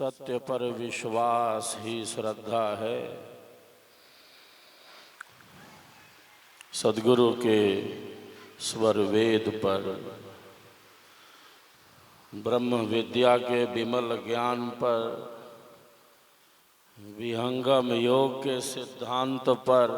सत्य पर विश्वास ही श्रद्धा है। सद्गुरु के स्वर वेद पर, ब्रह्म विद्या के विमल ज्ञान पर, विहंगम योग के सिद्धांत पर,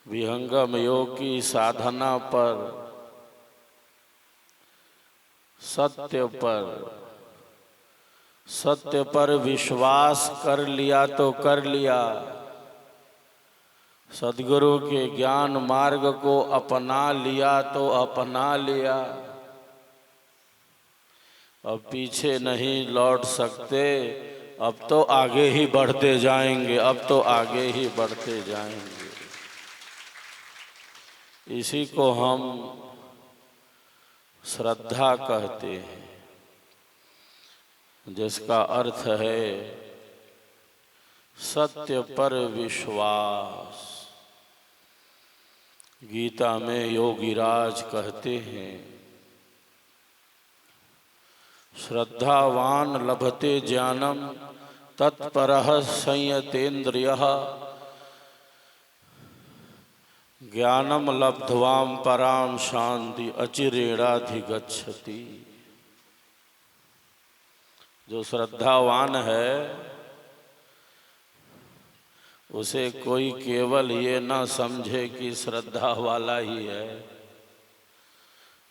विहंगम योग की साधना पर, सत्य पर विश्वास कर लिया तो कर लिया। सद्गुरु के ज्ञान मार्ग को अपना लिया तो अपना लिया। अब पीछे नहीं लौट सकते, अब तो आगे ही बढ़ते जाएंगे, अब तो आगे ही बढ़ते जाएंगे। इसी को हम श्रद्धा कहते हैं, जिसका अर्थ है सत्य पर विश्वास। गीता में योगीराज कहते हैं, श्रद्धावान लभते ज्ञानम तत्परः संयतेन्द्रियः ज्ञानम लब्ध्वाम पराम शांति अचिरेणाधिगच्छति। जो श्रद्धावान है उसे कोई केवल ये ना समझे कि श्रद्धा वाला ही है।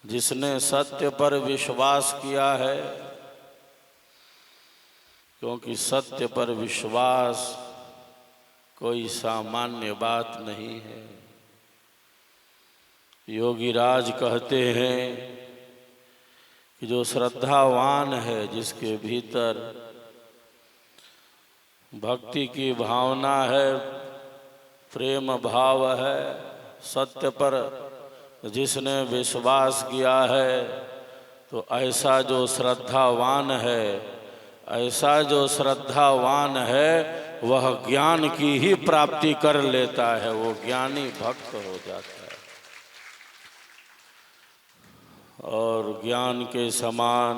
जिसने सत्य पर विश्वास किया है, क्योंकि सत्य पर विश्वास कोई सामान्य बात नहीं है। योगीराज कहते हैं कि जो श्रद्धावान है, जिसके भीतर भक्ति की भावना है, प्रेम भाव है, सत्य पर जिसने विश्वास किया है, तो ऐसा जो श्रद्धावान है वह ज्ञान की ही प्राप्ति कर लेता है। वो ज्ञानी भक्त हो जाता है और ज्ञान के समान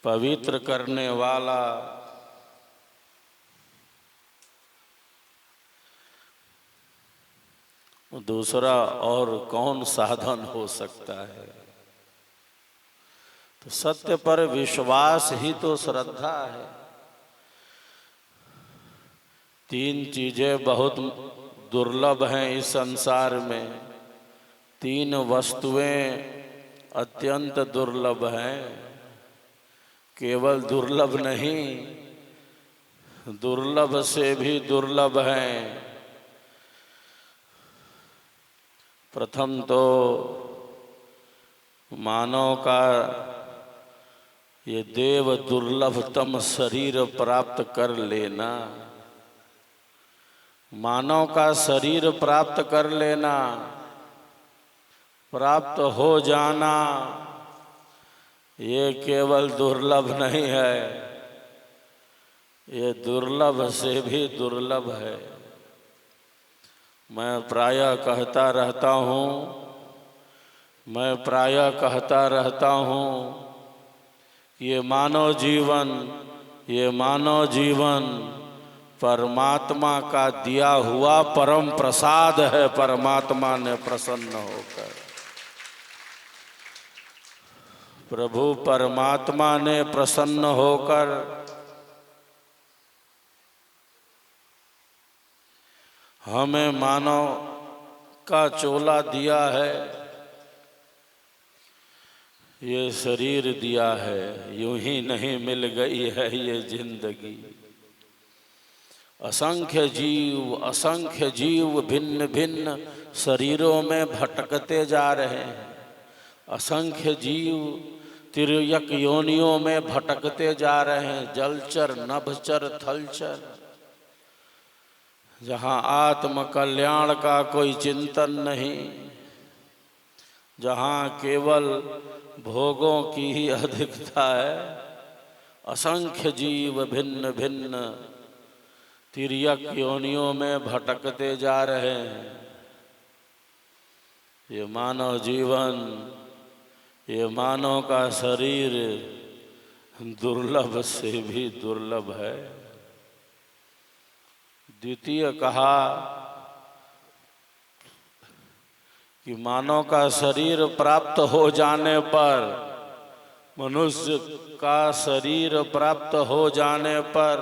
पवित्र करने वाला दूसरा और कौन साधन हो सकता है। तो सत्य पर विश्वास ही तो श्रद्धा है। तीन चीजें बहुत दुर्लभ हैं इस संसार में, तीन वस्तुएं अत्यंत दुर्लभ हैं। केवल दुर्लभ नहीं, दुर्लभ से भी दुर्लभ हैं। प्रथम तो मानव का ये देव दुर्लभतम शरीर प्राप्त कर लेना, मानव का शरीर प्राप्त कर लेना, प्राप्त हो जाना, ये केवल दुर्लभ नहीं है, ये दुर्लभ से भी दुर्लभ है। मैं प्रायः कहता रहता हूँ ये मानव जीवन परमात्मा का दिया हुआ परम प्रसाद है। परमात्मा ने प्रसन्न होकर, प्रभु परमात्मा ने प्रसन्न होकर हमें मानव का चोला दिया है, ये शरीर दिया है। यूं ही नहीं मिल गई है ये जिंदगी। असंख्य जीव भिन्न भिन्न शरीरों में भटकते जा रहे हैं। असंख्य जीव तिर्यक योनियों में भटकते जा रहे हैं, जलचर, नभचर, थलचर, जहाँ आत्म कल्याण का कोई चिंतन नहीं, जहाँ केवल भोगों की ही अधिकता है। असंख्य जीव भिन्न भिन्न तिर्यक योनियों में भटकते जा रहे हैं। ये मानव जीवन ये मानव का शरीर दुर्लभ से भी दुर्लभ है। द्वितीय कहा कि मानव का शरीर प्राप्त हो जाने पर, मनुष्य का शरीर प्राप्त हो जाने पर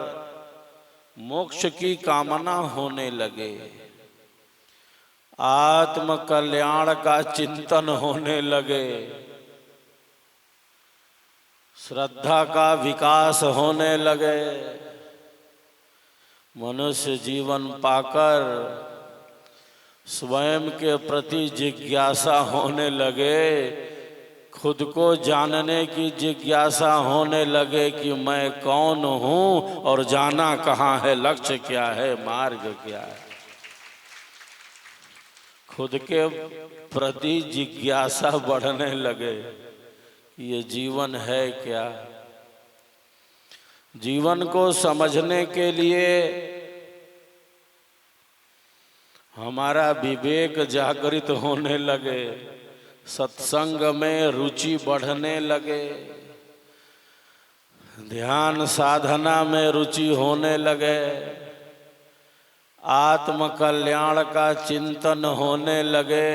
मोक्ष की कामना होने लगे, आत्म कल्याण का चिंतन होने लगे, श्रद्धा का विकास होने लगे, मनुष्य जीवन पाकर स्वयं के प्रति जिज्ञासा होने लगे, खुद को जानने की जिज्ञासा होने लगे कि मैं कौन हूँ और जाना कहाँ है, लक्ष्य क्या है, मार्ग क्या है। खुद के प्रति जिज्ञासा बढ़ने लगे, ये जीवन है क्या। जीवन को समझने के लिए हमारा विवेक जागृत होने लगे, सत्संग में रुचि बढ़ने लगे, ध्यान साधना में रुचि होने लगे, आत्म कल्याण का चिंतन होने लगे।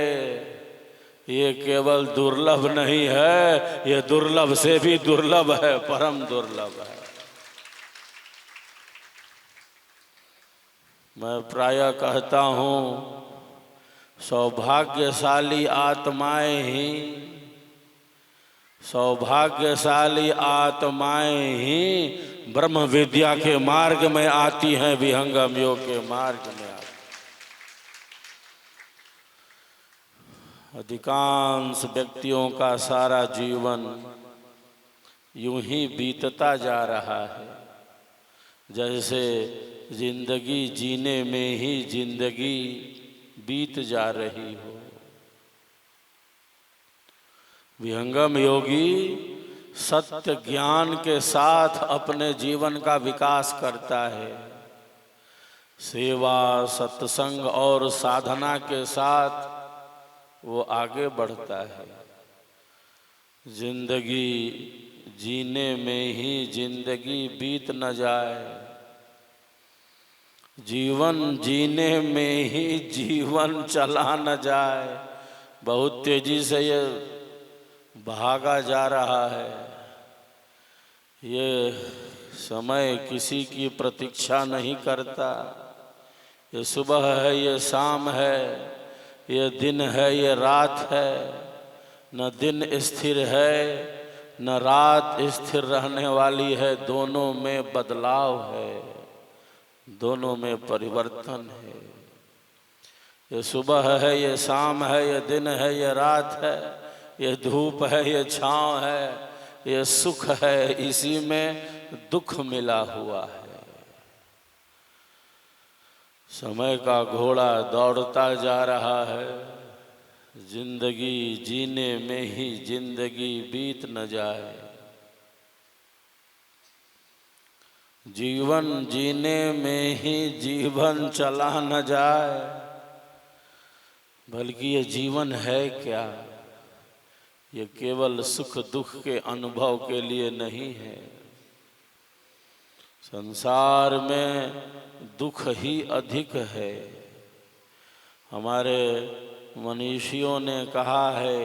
ये केवल दुर्लभ नहीं है, ये दुर्लभ से भी दुर्लभ है, परम दुर्लभ है। मैं प्रायः कहता हूँ, सौभाग्यशाली आत्माएं ही ब्रह्म विद्या के मार्ग में आती हैं, विहंगम योग के मार्ग में आती। अधिकांश व्यक्तियों का सारा जीवन यूं ही बीतता जा रहा है, जैसे जिंदगी जीने में ही जिंदगी बीत जा रही हो। विहंगम योगी सत्य ज्ञान के साथ अपने जीवन का विकास करता है, सेवा, सत्संग और साधना के साथ वो आगे बढ़ता है। जिंदगी जीने में ही जिंदगी बीत न जाए, जीवन जीने में ही जीवन चला न जाए। बहुत तेजी से ये भागा जा रहा है। ये समय किसी की प्रतीक्षा नहीं करता। ये सुबह है, ये शाम है, ये दिन है, ये रात है। न दिन स्थिर है, न रात स्थिर रहने वाली है। दोनों में बदलाव है, दोनों में परिवर्तन है। ये सुबह है, ये शाम है, ये दिन है, ये रात है, ये धूप है, ये छाँव है, ये सुख है, इसी में दुख मिला हुआ है। समय का घोड़ा दौड़ता जा रहा है। जिंदगी जीने में ही जिंदगी बीत न जाए। जीवन जीने में ही जीवन चला न जाए। बल्कि ये जीवन है क्या? ये केवल सुख दुख के अनुभव के लिए नहीं है। संसार में दुख ही अधिक है। हमारे मनीषियों ने कहा है,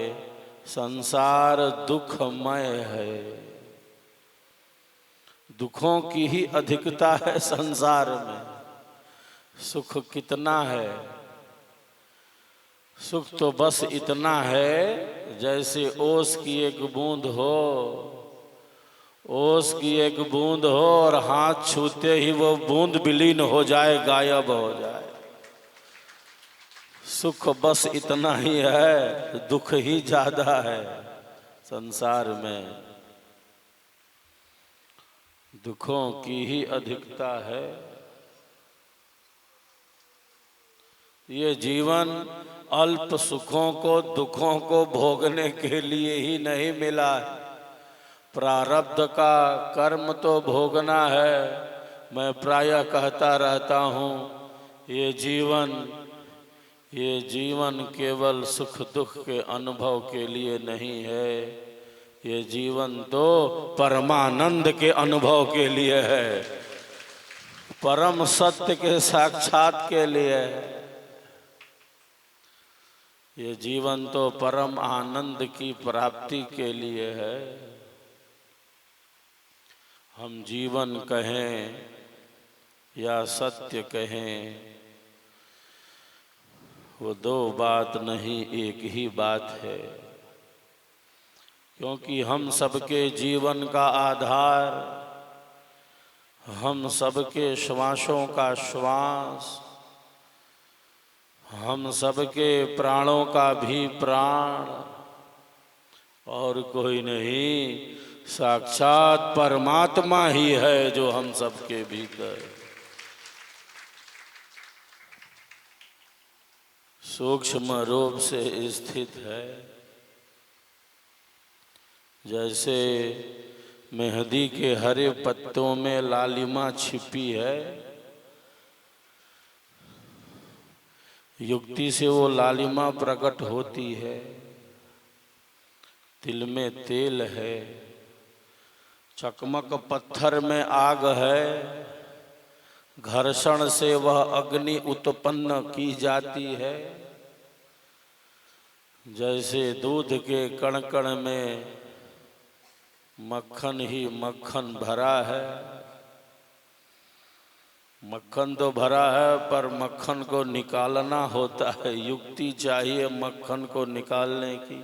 संसार दुखमय है। दुखों की ही अधिकता है संसार में। सुख कितना है? सुख तो बस इतना है जैसे ओस की एक बूंद हो। ओस की एक बूंद हो और हाथ छूते ही वो बूंद विलीन हो जाए, गायब हो जाए। सुख बस इतना ही है, दुख ही ज्यादा है संसार में। दुखों की ही अधिकता है। ये जीवन अल्प सुखों को, दुखों को भोगने के लिए ही नहीं मिला है। प्रारब्ध का कर्म तो भोगना है। मैं प्रायः कहता रहता हूँ, ये जीवन केवल सुख दुख के अनुभव के लिए नहीं है। ये जीवन तो परमानंद के अनुभव के लिए है, परम सत्य के साक्षात के लिए है। ये जीवन तो परम आनंद की प्राप्ति के लिए है। हम जीवन कहें या सत्य कहें, वो दो बात नहीं, एक ही बात है। क्योंकि हम सबके जीवन का आधार, हम सबके श्वासों का श्वास, हम सबके प्राणों का भी प्राण और कोई नहीं, साक्षात परमात्मा ही है जो हम सबके भीतर सूक्ष्म रूप से स्थित है। जैसे मेहंदी के हरे पत्तों में लालिमा छिपी है, युक्ति से वो लालिमा प्रकट होती है। तिल में तेल है, चकमक पत्थर में आग है, घर्षण से वह अग्नि उत्पन्न की जाती है। जैसे दूध के कण कण में मक्खन ही मक्खन भरा है, मक्खन तो भरा है पर मक्खन को निकालना होता है, युक्ति चाहिए मक्खन को निकालने की,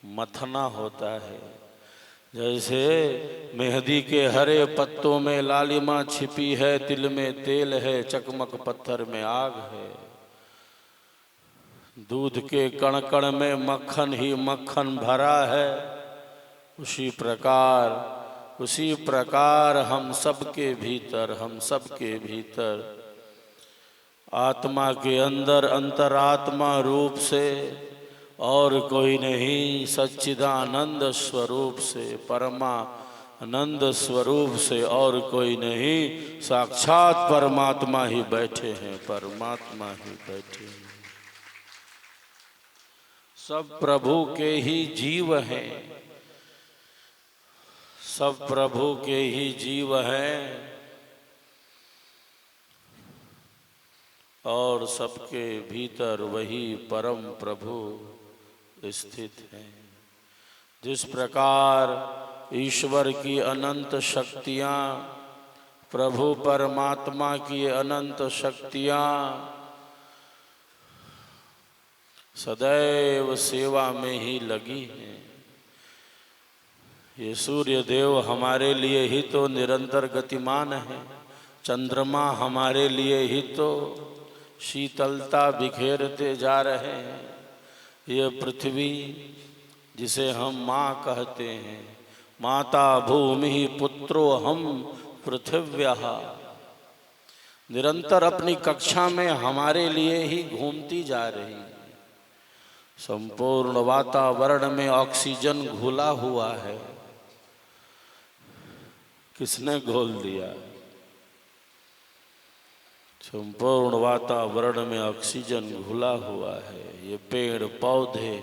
मथना होता है। जैसे मेहंदी के हरे पत्तों में लालिमा छिपी है, तिल में तेल है, चकमक पत्थर में आग है, दूध के कण कण में मक्खन ही मक्खन भरा है। उसी प्रकार हम सबके भीतर आत्मा के अंदर अंतरात्मा रूप से और कोई नहीं, सच्चिदानंद स्वरूप से, परमानंद स्वरूप से और कोई नहीं, साक्षात परमात्मा ही बैठे हैं, परमात्मा ही बैठे हैं। सब प्रभु के ही जीव हैं, सब प्रभु के ही जीव हैं और सबके भीतर वही परम प्रभु स्थित हैं। जिस प्रकार ईश्वर की अनंत शक्तियाँ, प्रभु परमात्मा की अनंत शक्तियाँ सदैव सेवा में ही लगी हैं। ये सूर्य देव हमारे लिए ही तो निरंतर गतिमान है, चंद्रमा हमारे लिए ही तो शीतलता बिखेरते जा रहे हैं। ये पृथ्वी जिसे हम माँ कहते हैं, माता भूमि पुत्रो हम पृथिव्यः, निरंतर अपनी कक्षा में हमारे लिए ही घूमती जा रही है। संपूर्ण वातावरण में ऑक्सीजन घुला हुआ है। किसने घोल दिया? संपूर्ण वातावरण में ऑक्सीजन घुला हुआ है। ये पेड़ पौधे,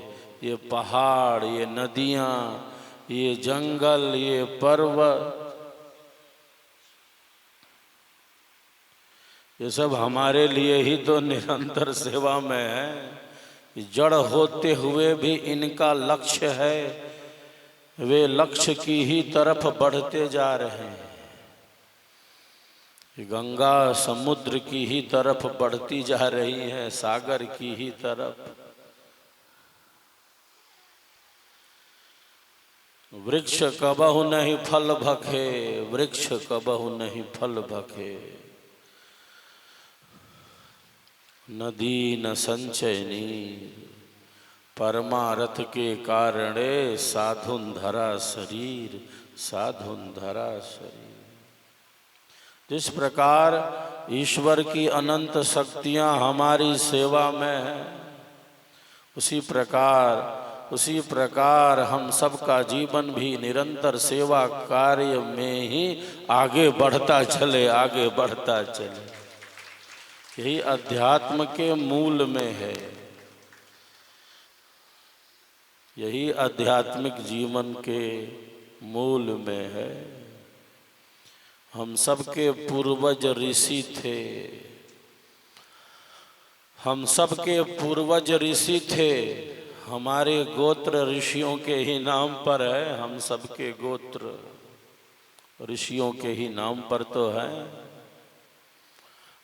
ये पहाड़, ये नदियाँ, ये जंगल, ये पर्वत, ये सब हमारे लिए ही तो निरंतर सेवा में है। जड़ होते हुए भी इनका लक्ष्य है, वे लक्ष्य की ही तरफ बढ़ते जा रहे हैं। गंगा समुद्र की ही तरफ बढ़ती जा रही है, सागर की ही तरफ। वृक्ष कबहु नहीं फल भखे, वृक्ष कबहु नहीं फल भखे, नदी न संचय नीर, परमारथ के कारणे साधुन धरा शरीर, साधुन धरा शरीर। जिस प्रकार ईश्वर की अनंत शक्तियाँ हमारी सेवा में हैं, उसी प्रकार हम सबका जीवन भी निरंतर सेवा कार्य में ही आगे बढ़ता चले, आगे बढ़ता चले। यही अध्यात्म के मूल में है। यही आध्यात्मिक जीवन के मूल में है। हम सबके पूर्वज ऋषि थे, हम सबके पूर्वज ऋषि थे। हमारे गोत्र ऋषियों के ही नाम पर है, हम सबके गोत्र ऋषियों के ही नाम पर तो है।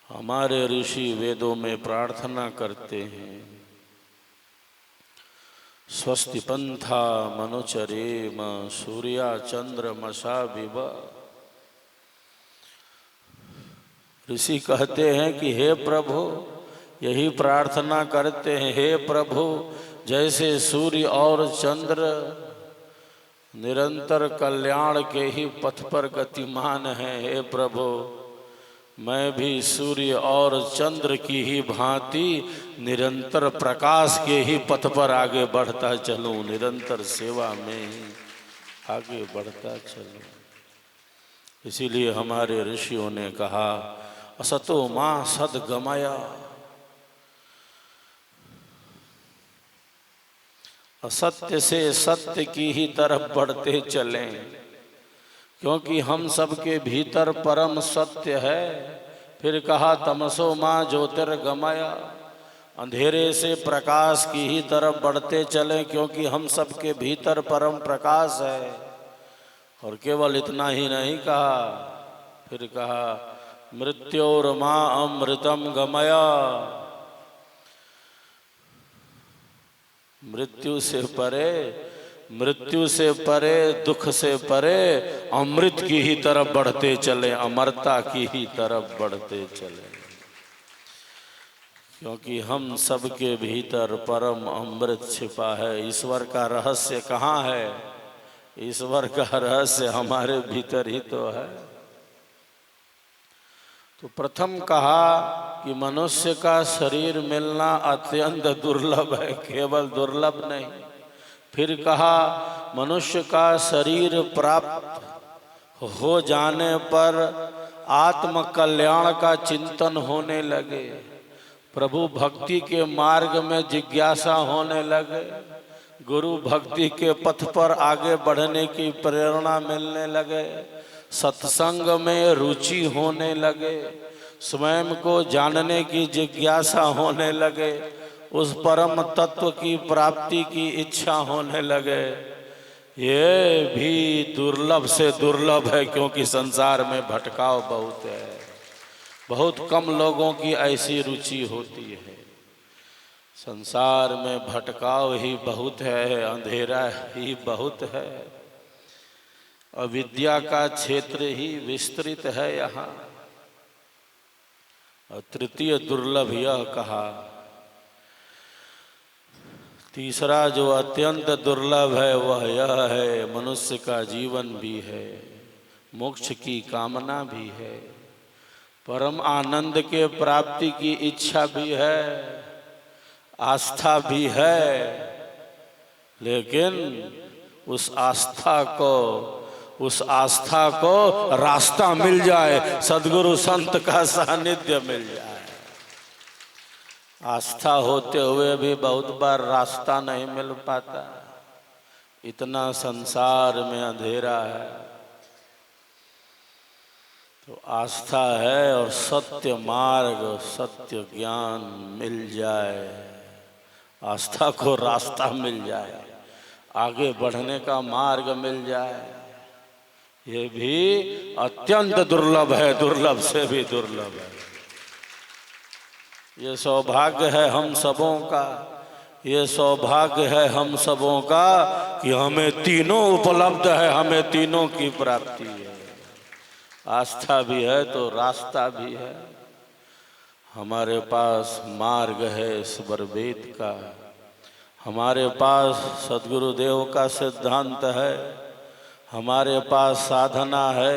हमारे ऋषि वेदों में प्रार्थना करते हैं, स्वस्ति पंथा मनुचरेम सूर्या चंद्रमसा विव। ऋषि कहते हैं कि हे प्रभु, यही प्रार्थना करते हैं, हे प्रभु जैसे सूर्य और चंद्र निरंतर कल्याण के ही पथ पर गतिमान है, हे प्रभु मैं भी सूर्य और चंद्र की ही भांति निरंतर प्रकाश के ही पथ पर आगे बढ़ता चलूं, निरंतर सेवा में ही आगे बढ़ता चलूं। इसीलिए हमारे ऋषियों ने कहा असतो मां सद्गमया, असत्य से सत्य की ही तरफ बढ़ते चलें, क्योंकि हम सबके भीतर परम सत्य है। फिर कहा तमसो मां ज्योतिर्गमया, अंधेरे से प्रकाश की ही तरफ बढ़ते चलें, क्योंकि हम सबके भीतर परम प्रकाश है। और केवल इतना ही नहीं कहा, फिर कहा मृत्योर मां अमृतम गमया, मृत्यु से परे दुख से परे अमृत की ही तरफ बढ़ते चले, अमरता की ही तरफ बढ़ते चले, क्योंकि हम सबके भीतर परम अमृत छिपा है। ईश्वर का रहस्य कहाँ है? ईश्वर का रहस्य हमारे भीतर ही तो है। तो प्रथम कहा कि मनुष्य का शरीर मिलना अत्यंत दुर्लभ है, केवल दुर्लभ नहीं। फिर कहा मनुष्य का शरीर प्राप्त हो जाने पर आत्म कल्याण का चिंतन होने लगे, प्रभु भक्ति के मार्ग में जिज्ञासा होने लगे, गुरु भक्ति के पथ पर आगे बढ़ने की प्रेरणा मिलने लगे, सत्संग में रुचि होने लगे, स्वयं को जानने की जिज्ञासा होने लगे, उस परम तत्व की प्राप्ति की इच्छा होने लगे। ये भी दुर्लभ से दुर्लभ है, क्योंकि संसार में भटकाव बहुत है, बहुत कम लोगों की ऐसी रुचि होती है। संसार में भटकाव ही बहुत है, अंधेरा ही बहुत है, अविद्या का क्षेत्र ही विस्तृत है यहाँ। और तृतीय दुर्लभ यह कहा, तीसरा जो अत्यंत दुर्लभ है वह यह है, मनुष्य का जीवन भी है, मोक्ष की कामना भी है, परम आनंद के प्राप्ति की इच्छा भी है, आस्था भी है, लेकिन उस आस्था को रास्ता मिल जाए, सद्गुरु संत का सानिध्य मिल जाए। आस्था होते हुए भी बहुत बार रास्ता नहीं मिल पाता, इतना संसार में अंधेरा है। तो आस्था है और सत्य मार्ग, सत्य ज्ञान मिल जाए, आस्था को रास्ता मिल जाए, आगे बढ़ने का मार्ग मिल जाए, ये भी अत्यंत दुर्लभ है, दुर्लभ से भी दुर्लभ है। ये सौभाग्य है हम सबों का, ये सौभाग्य है हम सबों का कि हमें तीनों उपलब्ध है, हमें तीनों की प्राप्ति है। आस्था भी है तो रास्ता भी है, हमारे पास मार्ग है ईश्वर वेद का, हमारे पास सद्गुरुदेव का सिद्धांत है, हमारे पास साधना है,